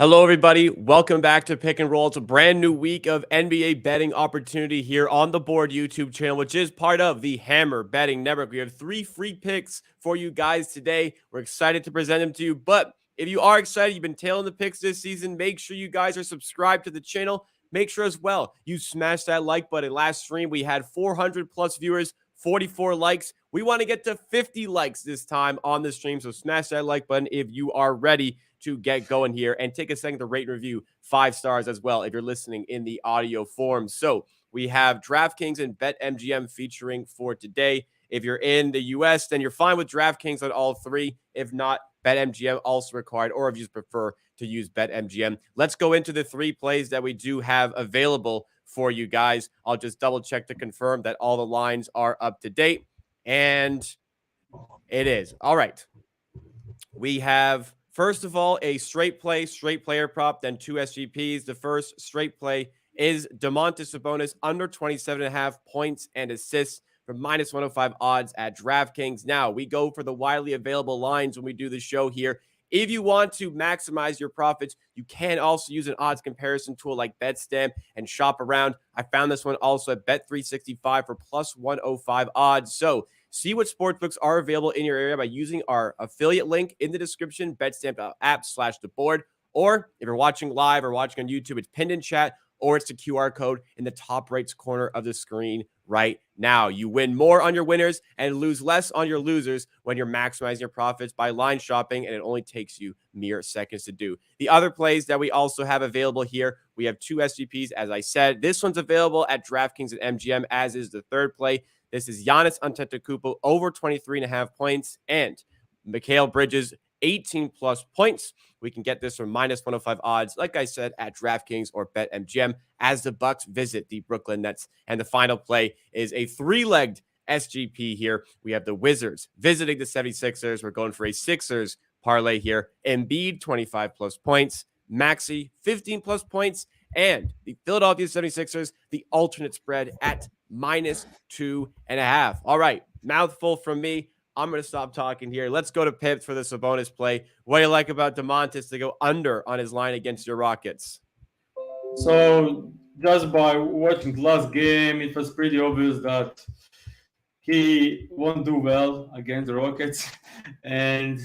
Hello, everybody. Welcome back to Pick and Roll. It's a brand new week of NBA betting opportunity here on the Board YouTube channel, which is part of the Hammer Betting Network. We have 3 free picks for you guys today. We're excited to present them to you. But if you are excited, you've been tailing the picks this season, make sure you guys are subscribed to the channel. Make sure as well you smash that like button. Last stream, we had 400 plus viewers, 44 likes. We want to get to 50 likes this time on the stream. So smash that like button if you are ready to get going here, and take a second to rate and review 5 stars as well if you're listening in the audio form. So we have DraftKings and BetMGM featuring for today. If you're in the US, then you're fine with DraftKings on all 3. If not, BetMGM also required, or if you prefer to use BetMGM. Let's go into the 3 plays that we do have available for you guys. I'll just double check to confirm that all the lines are up to date, and it is. All right. We have, first of all, a straight player prop, then 2 SGPs. The first straight play is Domantas Sabonis under 27.5 points and assists for minus 105 odds at DraftKings. Now, we go for the widely available lines when we do the show here. If you want to maximize your profits, you can also use an odds comparison tool like BetStamp and shop around. I found this one also at Bet365 for plus 105 odds. So see what sportsbooks are available in your area by using our affiliate link in the description, betstamp.app/theboard. Or if you're watching live or watching on YouTube, it's pinned in chat, or it's the QR code in the top right corner of the screen right now. You win more on your winners and lose less on your losers when you're maximizing your profits by line shopping, and it only takes you mere seconds to do. The other plays that we also have available here, we have 2 SGPs, as I said. This one's available at DraftKings and MGM, as is the third play. This is Giannis Antetokounmpo over 23.5 points and Mikal Bridges 18-plus points. We can get this from minus 105 odds, like I said, at DraftKings or BetMGM as the Bucks visit the Brooklyn Nets. And the final play is a 3-legged SGP here. We have the Wizards visiting the 76ers. We're going for a Sixers parlay here. Embiid, 25-plus points. Maxey, 15-plus points. And the Philadelphia 76ers, the alternate spread at minus 2.5. All right, mouthful from me. I'm going to stop talking here. Let's go to Pips for the Sabonis play. What do you like about Domantas to go under on his line against your Rockets? So just by watching the last game, it was pretty obvious that he won't do well against the Rockets. And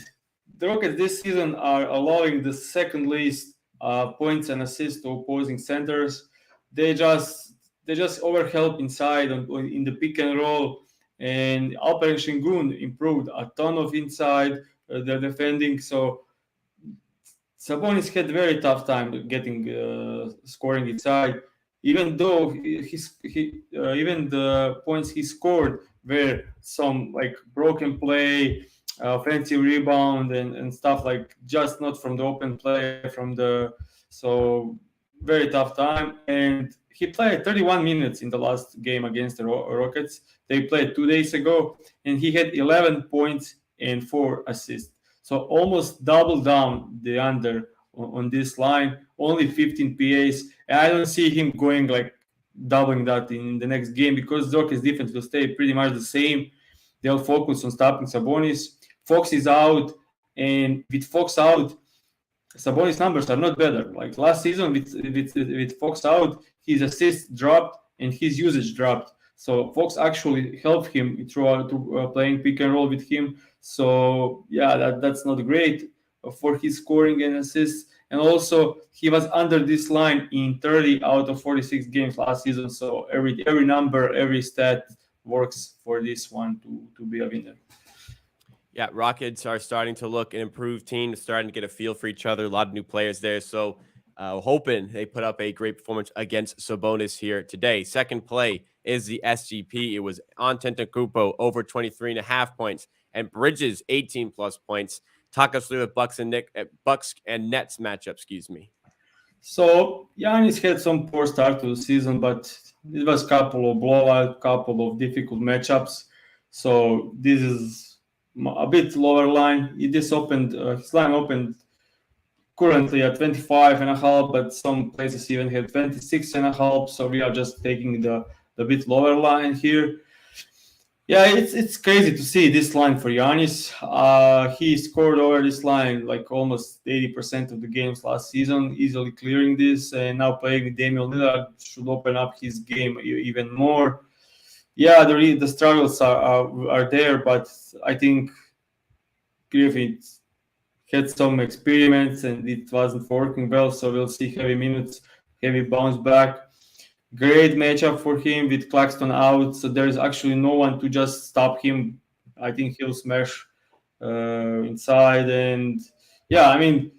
the Rockets this season are allowing the second least points and assists to opposing centers. They just overhelp inside in the pick and roll. And Alperen Şengün improved a ton of inside the defending. So Sabonis had a very tough time getting scoring inside, even though even the points he scored were some like broken play, offensive rebound and stuff, like just not from the open play so very tough time. And he played 31 minutes in the last game against the Rockets. They played 2 days ago, and he had 11 points and 4 assists. So almost double down the under on this line, only 15 PAs. And I don't see him going like doubling that in the next game because the Rockets defense will stay pretty much the same. They'll focus on stopping Sabonis. Fox is out, and with Fox out, Sabonis numbers are not better. Like last season with Fox out, his assists dropped and his usage dropped. So Fox actually helped him throughout playing pick and roll with him. So yeah, that's not great for his scoring and assists. And also he was under this line in 30 out of 46 games last season. So every number, every stat works for this one to be a winner. Yeah, Rockets are starting to look an improved team, starting to get a feel for each other. A lot of new players there. So hoping they put up a great performance against Sabonis here today. Second play is the SGP. It was Antetokounmpo over 23.5 points and Bridges 18-plus points. Talk us through the Bucks and Nets matchup, So Giannis had some poor start to the season, but it was a couple of blowout, couple of difficult matchups. So this is a bit lower line. His line opened currently at 25.5, but some places even had 26.5. So we are just taking the bit lower line here. Yeah, it's crazy to see this line for Giannis. He scored over this line like almost 80% of the games last season, easily clearing this, and now playing with Damian Lillard should open up his game even more. Yeah, the struggles are there, but I think Griffin had some experiments and it wasn't working well, so we'll see heavy minutes, heavy bounce back. Great matchup for him with Claxton out, so there's actually no one to just stop him. I think he'll smash inside, and yeah, I mean,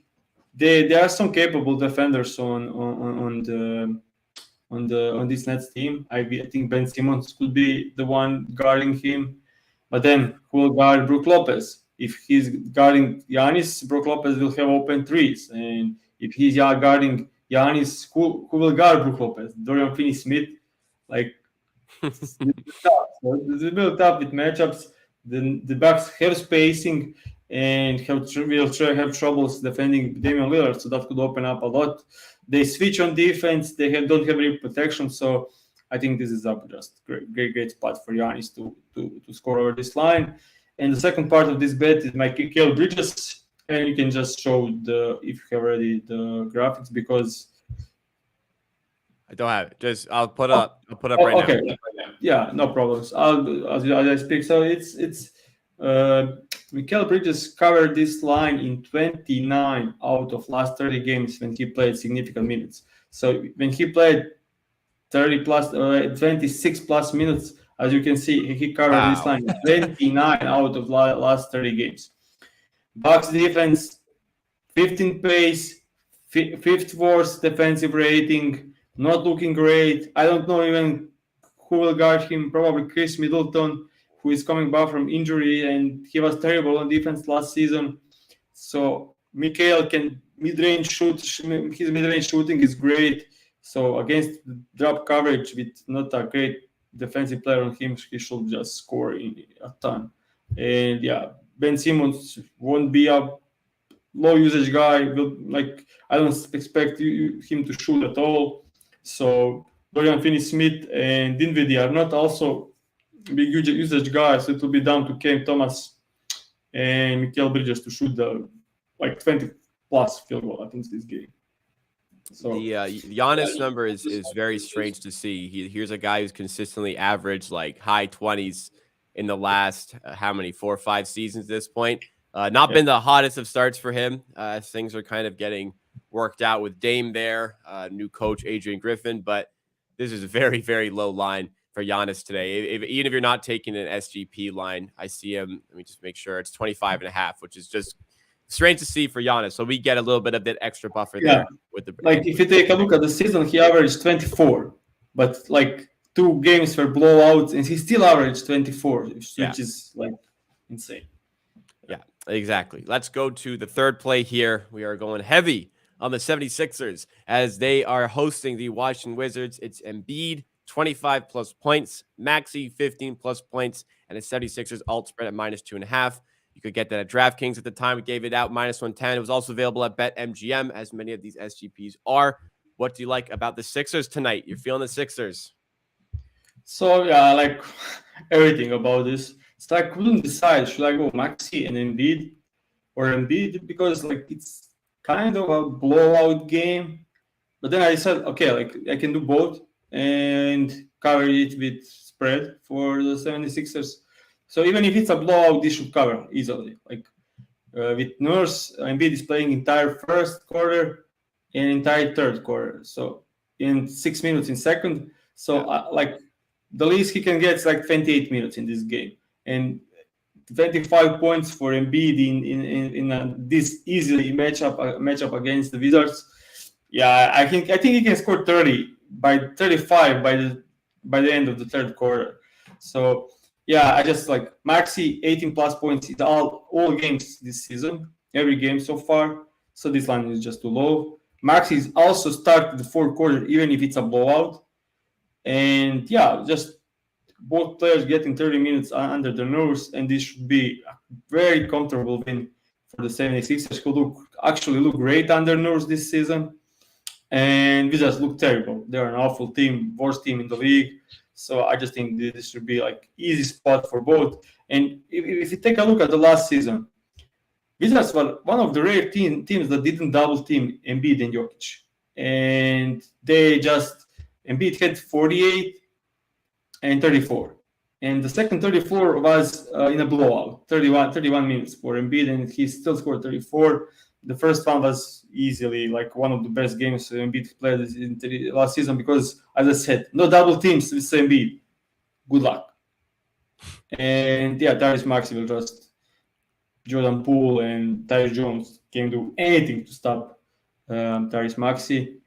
there are some capable defenders on this Nets team. I think Ben Simmons could be the one guarding him, but then who will guard Brook Lopez? If he's guarding Giannis, Brook Lopez will have open threes, and if he's guarding Giannis, who will guard Brook Lopez? Dorian Finney-Smith, like it's tough. So it's a bit tough with matchups. The Bucks have spacing and have troubles defending Damian Lillard, so that could open up a lot. They switch on defense. Don't have any protection, so I think this is up just great spot for Giannis to score over this line. And the second part of this bet is Mikal Bridges, and you can just show if you have already the graphics because I don't have it. I'll put up. I'll put up right okay. now. Yeah, no problems. As I speak. So it's Mikal Bridges covered this line in 29 out of last 30 games when he played significant minutes. So when he played 26 plus minutes, as you can see, he covered this line 29 out of last 30 games. Bucks defense, 15th pace, fifth worst defensive rating, not looking great. I don't know even who will guard him, probably Chris Middleton, who is coming back from injury, and he was terrible on defense last season. So Mikal can mid-range shoot. His mid-range shooting is great. So against drop coverage with not a great defensive player on him, he should just score a ton. And yeah, Ben Simmons won't be a low usage guy. I don't expect him to shoot at all. So Dorian Finney-Smith and Dinwiddie are not also big usage guys. So it will be down to Cam Thomas and Mikal Bridges to shoot the 20 plus field goal attempts this game. So the Giannis number is very strange to see. Here's a guy who's consistently averaged like high 20s in the last 4 or 5 seasons at this point. Not been the hottest of starts for him. Things are kind of getting worked out with Dame there, new coach Adrian Griffin, but this is a very, very low line for Giannis today. Even if you're not taking an SGP line, I see him. Let me just make sure it's 25.5, which is just strange to see for Giannis. So we get a little bit of that extra buffer there with the if you take a look at the season, he averaged 24, but 2 games were blowouts, and he still averaged 24, which is insane. Yeah, exactly. Let's go to the third play here. We are going heavy on the 76ers as they are hosting the Washington Wizards. It's Embiid, 25 plus points, Maxey, 15 plus points, and a 76ers alt spread at -2.5. You could get that at DraftKings at the time. We gave it out -110. It was also available at BetMGM, as many of these SGPs are. What do you like about the Sixers tonight? You're feeling the Sixers? So, yeah, I like everything about this. So I couldn't decide, should I go Maxey and Embiid or Embiid, because it's kind of a blowout game. But then I said, okay, I can do both and cover it with spread for the 76ers. So even if it's a blowout, this should cover easily. With Nurse, Embiid is playing entire first quarter and entire third quarter. So in 6 minutes in second. So the least he can get is 28 minutes in this game. And 25 points for Embiid in this easily matchup against the Wizards. Yeah, I think he can score 35 by the end of the third quarter. So yeah, I just Maxey 18 plus points in all games this season, every game so far. So this line is just too low. Maxey is also started the fourth quarter, even if it's a blowout. And yeah, just both players getting 30 minutes under the nose, and this should be a very comfortable win for the 76ers, who actually look great under nose this season. And Wizards look terrible. They're an awful team, worst team in the league. So I just think this should be like easy spot for both. And if you take a look at the last season, Wizards were one of the rare teams that didn't double team Embiid and Jokic. And they just, Embiid had 48 and 34. And the second 34 was in a blowout, 31 minutes for Embiid, and he still scored 34. The first one was easily like one of the best games Embiid played in the last season because, as I said, no double teams with Embiid. Good luck. And yeah, Tyrese Maxey will just Jordan Poole and Tyus Jones can't do anything to stop Tyrese Maxey.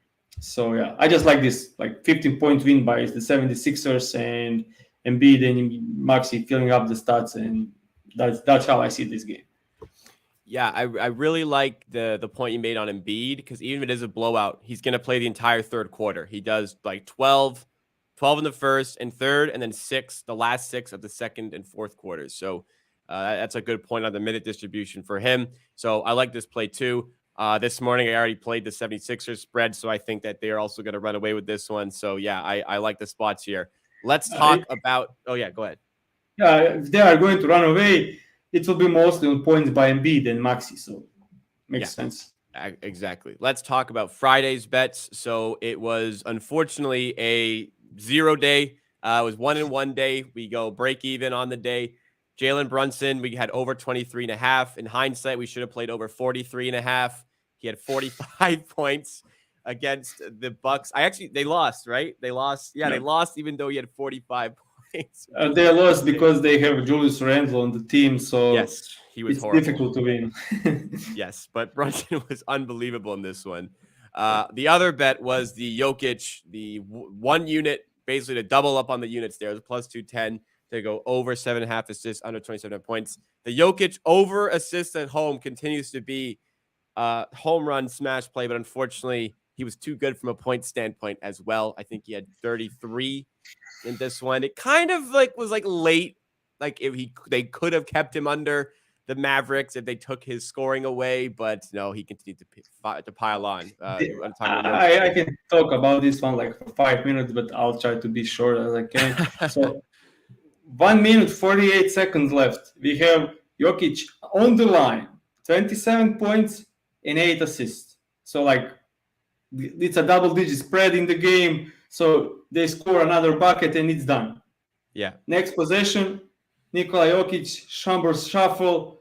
So yeah, I just like this like 15-point win by the 76ers and Embiid and Maxey filling up the stats, and that's how I see this game. Yeah, I really like the point you made on Embiid, because even if it is a blowout, he's going to play the entire third quarter. He does like 12 in the first and third, and then the last 6 of the second and fourth quarters. So that's a good point on the minute distribution for him. So I like this play too. This morning, I already played the 76ers spread, so I think that they're also going to run away with this one. So yeah, I like the spots here. Let's talk about – oh, yeah, go ahead. Yeah, if they are going to run away, it will be mostly on points by Embiid and Maxey, so makes sense. Exactly. Let's talk about Friday's bets. So it was unfortunately a 0 day. It was 1-1 day. We go break even on the day. Jalen Brunson, we had over 23.5. In hindsight, we should have played over 43.5. He had 45 points against the Bucks. They lost, right? They lost. Yeah, they lost even though he had 45 points. They lost because they have Julius Randle on the team, so yes, he was it's horrible. difficult to win. Yes, but Brunson was unbelievable in this one. The other bet was the Jokic, the 1 unit, basically to double up on the units there. It was plus 210 to go over 7.5 assists, under 27 points. The Jokic over assists at home continues to be home run smash play, but unfortunately, he was too good from a point standpoint as well. I think he had 33 in this one. It kind of was late. Like if they could have kept him under the Mavericks if they took his scoring away, but no, he continued to pile on. I can talk about this one like for 5 minutes, but I'll try to be short as I can. So 1 minute 48 seconds left. We have Jokic on the line, 27 points and 8 assists. So like it's a double-digit spread in the game. So they score another bucket and it's done. Yeah. Next possession, Nikola Jokic, Chambers shuffle,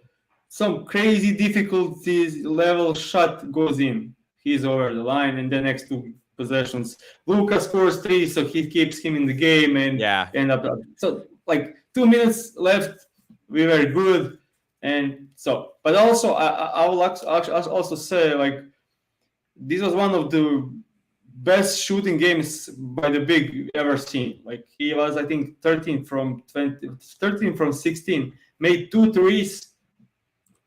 some crazy difficulties level shot goes in. He's over the line, and the next 2 possessions, Luka scores 3, so he keeps him in the game and end up. So like 2 minutes left, we were good, and so. But also, I will also say like this was one of the best shooting games by the big ever seen. Like he was, I think, 13 from 16, made 2 threes,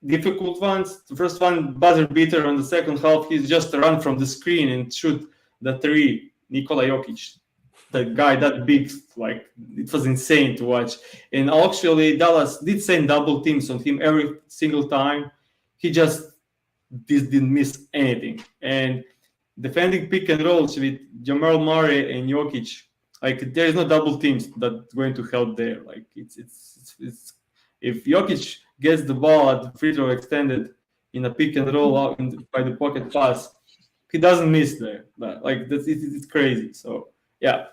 difficult ones. The first one buzzer beater on the second half. He's just a run from the screen and shoot the 3. Nikola Jokic, the guy that big, like it was insane to watch. And actually, Dallas did send double teams on him every single time. He just didn't miss anything. And defending pick and rolls with Jamal Murray and Jokic, like there is no double teams that's going to help there. Like it's if Jokic gets the ball at the free throw extended in a pick and roll out by the pocket pass, he doesn't miss there. But like it's crazy. So yeah,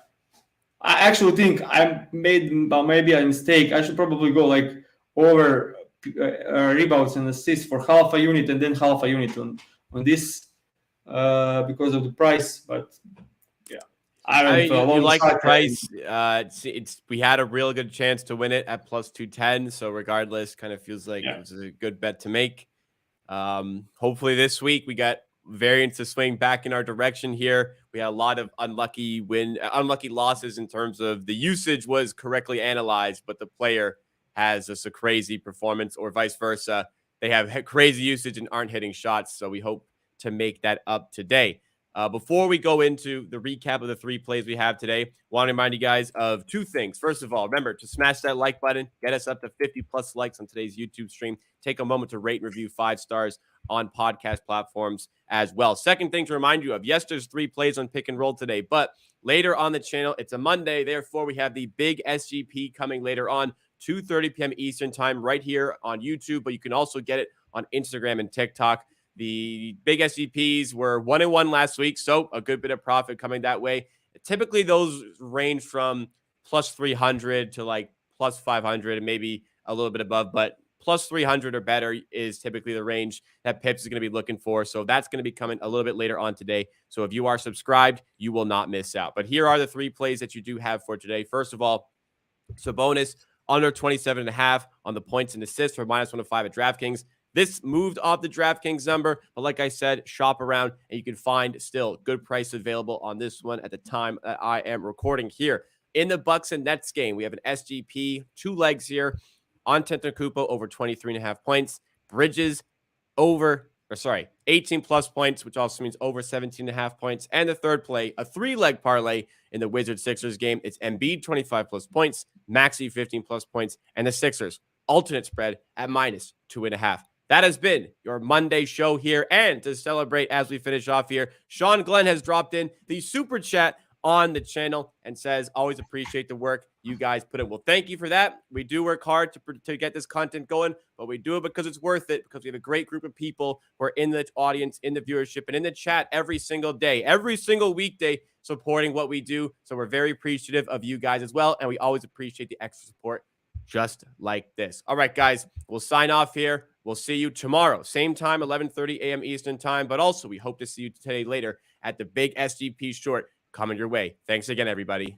I actually think I made maybe a mistake. I should probably go like over rebounds and assists for half a unit and then half a unit on this. Because of the price, but yeah, you like the price. We had a real good chance to win it at plus 210. So regardless, kind of feels like it was a good bet to make. Hopefully this week we got variance to swing back in our direction here. We had a lot of unlucky losses in terms of the usage was correctly analyzed, but the player has a crazy performance, or vice versa. They have crazy usage and aren't hitting shots. So we hope to make that up today. Before we go into the recap of the 3 plays we have today, want to remind you guys of 2 things. First of all, remember to smash that like button, get us up to 50 plus likes on today's YouTube stream. Take a moment to rate and review 5 stars on podcast platforms as well. Second thing to remind you of, yes, there's 3 plays on pick and roll today, but later on the channel, it's a Monday. Therefore, we have the big SGP coming later on, 2:30 p.m. Eastern time right here on YouTube, but you can also get it on Instagram and TikTok. The big SGPs were 1-1 last week, so a good bit of profit coming that way. Typically, those range from plus 300 to like plus 500 and maybe a little bit above, but plus 300 or better is typically the range that Pips is going to be looking for. So that's going to be coming a little bit later on today. So if you are subscribed, you will not miss out. But here are the 3 plays that you do have for today. First of all, Sabonis under 27.5 on the points and assists for minus 105 at DraftKings. This moved off the DraftKings number, but like I said, shop around and you can find still good price available on this one at the time that I am recording here. In the Bucks and Nets game, we have an SGP, 2 legs here. On Antetokounmpo over 23.5 points. Bridges over, 18 plus points, which also means over 17.5 points. And the third play, a 3-leg parlay in the Wizards-Sixers game. It's Embiid 25 plus points, Maxey 15 plus points, and the Sixers alternate spread at minus 2.5. That has been your Monday show here. And to celebrate as we finish off here, Sean Glenn has dropped in the super chat on the channel and says, always appreciate the work you guys put in. Well, thank you for that. We do work hard to get this content going, but we do it because it's worth it, because we have a great group of people who are in the audience, in the viewership, and in the chat every single day, every single weekday supporting what we do. So we're very appreciative of you guys as well, and we always appreciate the extra support just like this. All right, guys, we'll sign off here. We'll see you tomorrow, same time, 11:30 a.m. Eastern time, but also we hope to see you today later at the big SGP short coming your way. Thanks again, everybody.